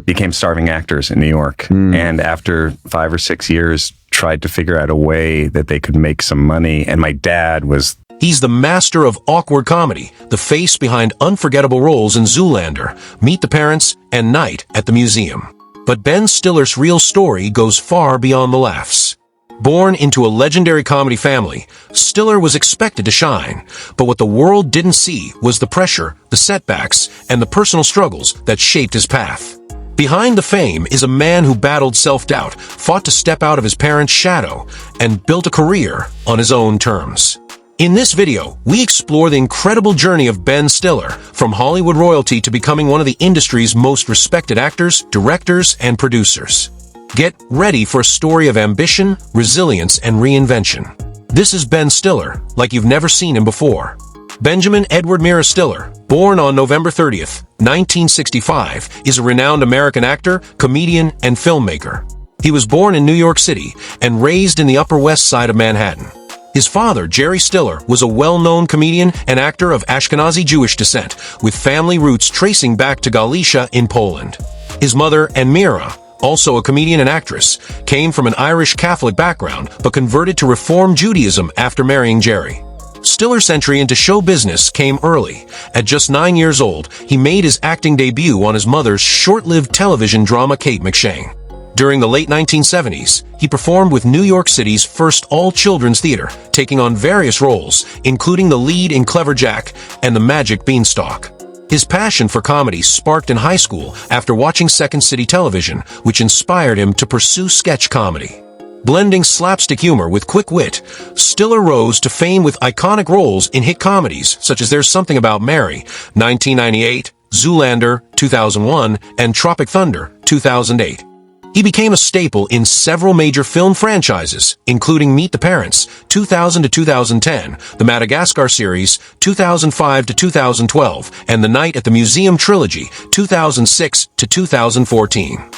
became starving actors in New York. And after 5 or 6 years, tried to figure out a way that they could make some money. And my dad was... He's the master of awkward comedy, the face behind unforgettable roles in Zoolander, Meet the Parents, and Night at the Museum. But Ben Stiller's real story goes far beyond the laughs. Born into a legendary comedy family, Stiller was expected to shine, but what the world didn't see was the pressure, the setbacks, and the personal struggles that shaped his path. Behind the fame is a man who battled self-doubt, fought to step out of his parents' shadow, and built a career on his own terms. In this video, we explore the incredible journey of Ben Stiller, from Hollywood royalty to becoming one of the industry's most respected actors, directors, and producers. Get ready for a story of ambition, resilience, and reinvention. This is Ben Stiller, like you've never seen him before. Benjamin Edward Meara Stiller, born on November 30th, 1965, is a renowned American actor, comedian, and filmmaker. He was born in New York City and raised in the Upper West Side of Manhattan. His father, Jerry Stiller, was a well-known comedian and actor of Ashkenazi Jewish descent, with family roots tracing back to Galicia in Poland. His mother, Meara, also a comedian and actress, came from an Irish Catholic background but converted to Reform Judaism after marrying Jerry. Stiller's entry into show business came early. At just 9 years old, he made his acting debut on his mother's short-lived television drama Kate McShane. During the late 1970s, he performed with New York City's first all-children's theater, taking on various roles, including the lead in Clever Jack and The Magic Beanstalk. His passion for comedy sparked in high school after watching Second City television, which inspired him to pursue sketch comedy. Blending slapstick humor with quick wit, Stiller rose to fame with iconic roles in hit comedies such as There's Something About Mary, 1998, Zoolander, 2001, and Tropic Thunder, 2008. He became a staple in several major film franchises, including Meet the Parents, 2000 to 2010, the Madagascar series, 2005 to 2012, and the Night at the Museum trilogy, 2006 to 2014.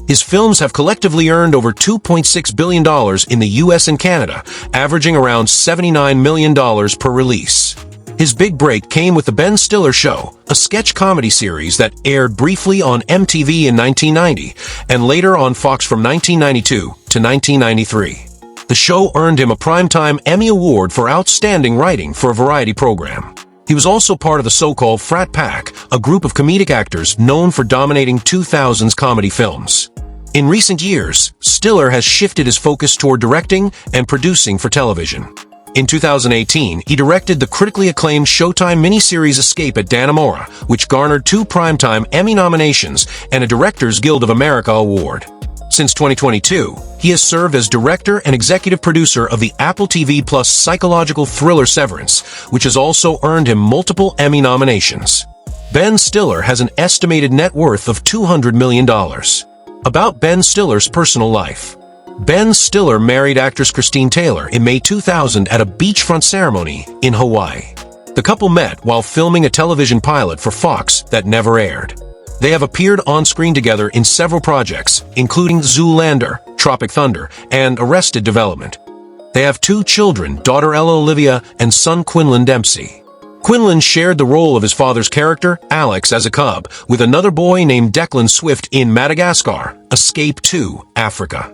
His films have collectively earned over $2.6 billion in the US and Canada, averaging around $79 million per release. His big break came with The Ben Stiller Show, a sketch comedy series that aired briefly on MTV in 1990 and later on Fox from 1992 to 1993. The show earned him a Primetime Emmy Award for Outstanding Writing for a Variety program. He was also part of the so-called Frat Pack, a group of comedic actors known for dominating 2000s comedy films. In recent years, Stiller has shifted his focus toward directing and producing for television. In 2018, he directed the critically acclaimed Showtime miniseries Escape at Dannemora, which garnered 2 Primetime Emmy nominations and a Directors Guild of America award. Since 2022, he has served as director and executive producer of the Apple TV Plus psychological thriller Severance, which has also earned him multiple Emmy nominations. Ben Stiller has an estimated net worth of $200 million. About Ben Stiller's personal life. Ben Stiller married actress Christine Taylor in May 2000 at a beachfront ceremony in Hawaii. The couple met while filming a television pilot for Fox that never aired. They have appeared on screen together in several projects, including Zoolander, Tropic Thunder, and Arrested Development. They have 2 children, daughter Ella Olivia and son Quinlan Dempsey. Quinlan shared the role of his father's character, Alex, as a cub, with another boy named Declan Swift in Madagascar, Escape to Africa.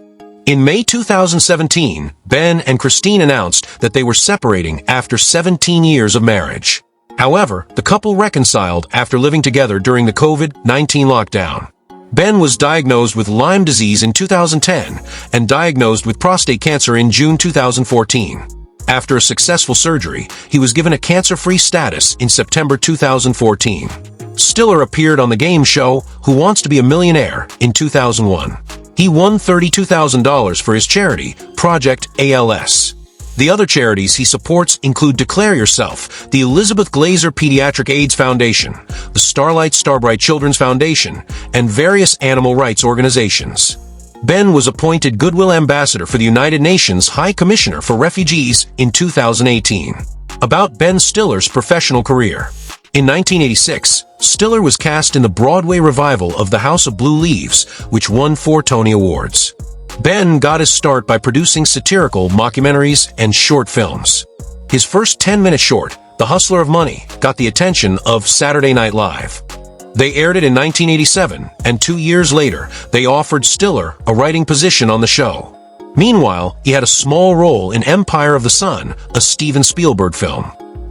In May 2017, Ben and Christine announced that they were separating after 17 years of marriage. However, the couple reconciled after living together during the COVID-19 lockdown. Ben was diagnosed with Lyme disease in 2010 and diagnosed with prostate cancer in June 2014. After a successful surgery, he was given a cancer-free status in September 2014. Stiller appeared on the game show Who Wants to Be a Millionaire in 2001. He won $32,000 for his charity, Project ALS. The other charities he supports include Declare Yourself, the Elizabeth Glaser Pediatric AIDS Foundation, the Starlight Starbright Children's Foundation, and various animal rights organizations. Ben was appointed Goodwill Ambassador for the United Nations High Commissioner for Refugees in 2018. About Ben Stiller's professional career. In 1986, Stiller was cast in the Broadway revival of The House of Blue Leaves, which won 4 Tony Awards. Ben got his start by producing satirical mockumentaries and short films. His first 10-minute short, The Hustler of Money, got the attention of Saturday Night Live. They aired it in 1987, and 2 years later, they offered Stiller a writing position on the show. Meanwhile, he had a small role in Empire of the Sun, a Steven Spielberg film.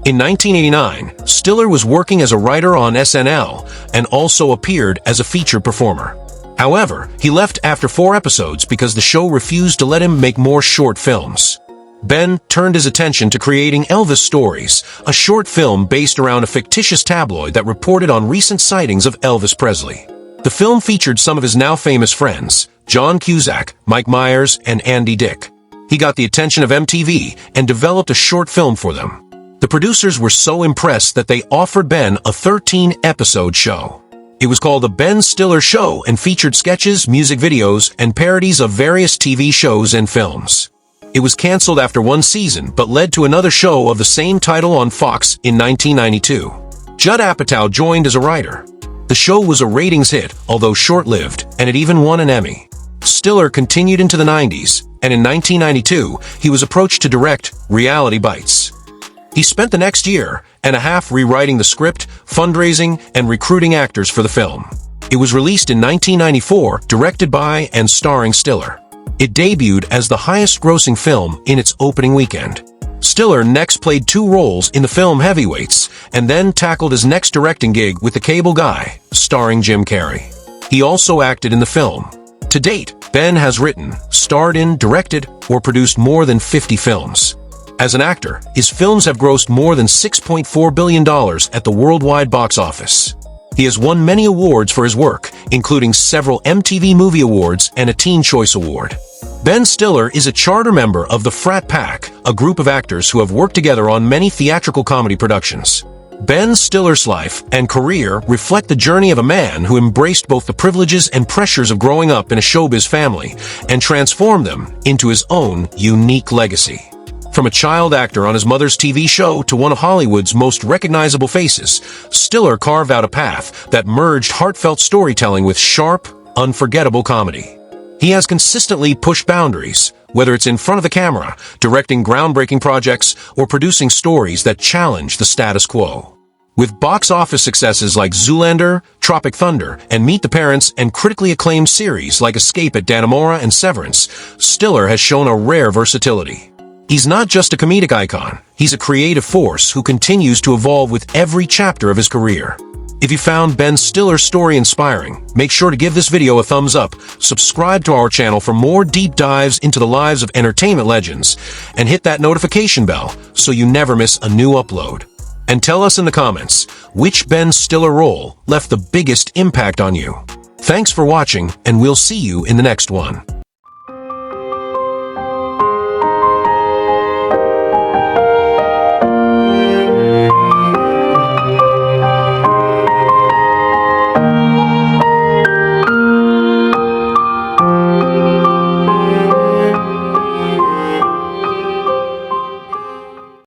In 1989, Stiller was working as a writer on SNL and also appeared as a featured performer. However, he left after 4 episodes because the show refused to let him make more short films. Ben turned his attention to creating Elvis Stories, a short film based around a fictitious tabloid that reported on recent sightings of Elvis Presley. The film featured some of his now famous friends, John Cusack, Mike Myers, and Andy Dick. He got the attention of MTV and developed a short film for them. The producers were so impressed that they offered Ben a 13-episode show. It was called The Ben Stiller Show and featured sketches, music videos, and parodies of various TV shows and films. It was canceled after 1 season, but led to another show of the same title on Fox in 1992. Judd Apatow joined as a writer. The show was a ratings hit, although short-lived, and it even won an Emmy. Stiller continued into the 90s, and in 1992, he was approached to direct Reality Bites. He spent the next year and a half rewriting the script, fundraising, and recruiting actors for the film. It was released in 1994, directed by and starring Stiller. It debuted as the highest-grossing film in its opening weekend. Stiller next played 2 roles in the film Heavyweights, and then tackled his next directing gig with The Cable Guy, starring Jim Carrey. He also acted in the film. To date, Ben has written, starred in, directed, or produced more than 50 films. As an actor, his films have grossed more than $6.4 billion at the worldwide box office. He has won many awards for his work, including several MTV Movie Awards and a Teen Choice Award. Ben Stiller is a charter member of the Frat Pack, a group of actors who have worked together on many theatrical comedy productions. Ben Stiller's life and career reflect the journey of a man who embraced both the privileges and pressures of growing up in a showbiz family and transformed them into his own unique legacy. From a child actor on his mother's TV show to one of Hollywood's most recognizable faces, Stiller carved out a path that merged heartfelt storytelling with sharp, unforgettable comedy. He has consistently pushed boundaries, whether it's in front of the camera, directing groundbreaking projects, or producing stories that challenge the status quo. With box office successes like Zoolander, Tropic Thunder, and Meet the Parents, and critically acclaimed series like Escape at Dannemora and Severance, Stiller has shown a rare versatility. He's not just a comedic icon, he's a creative force who continues to evolve with every chapter of his career. If you found Ben Stiller's story inspiring, make sure to give this video a thumbs up, subscribe to our channel for more deep dives into the lives of entertainment legends, and hit that notification bell so you never miss a new upload. And tell us in the comments, which Ben Stiller role left the biggest impact on you? Thanks for watching, and we'll see you in the next one.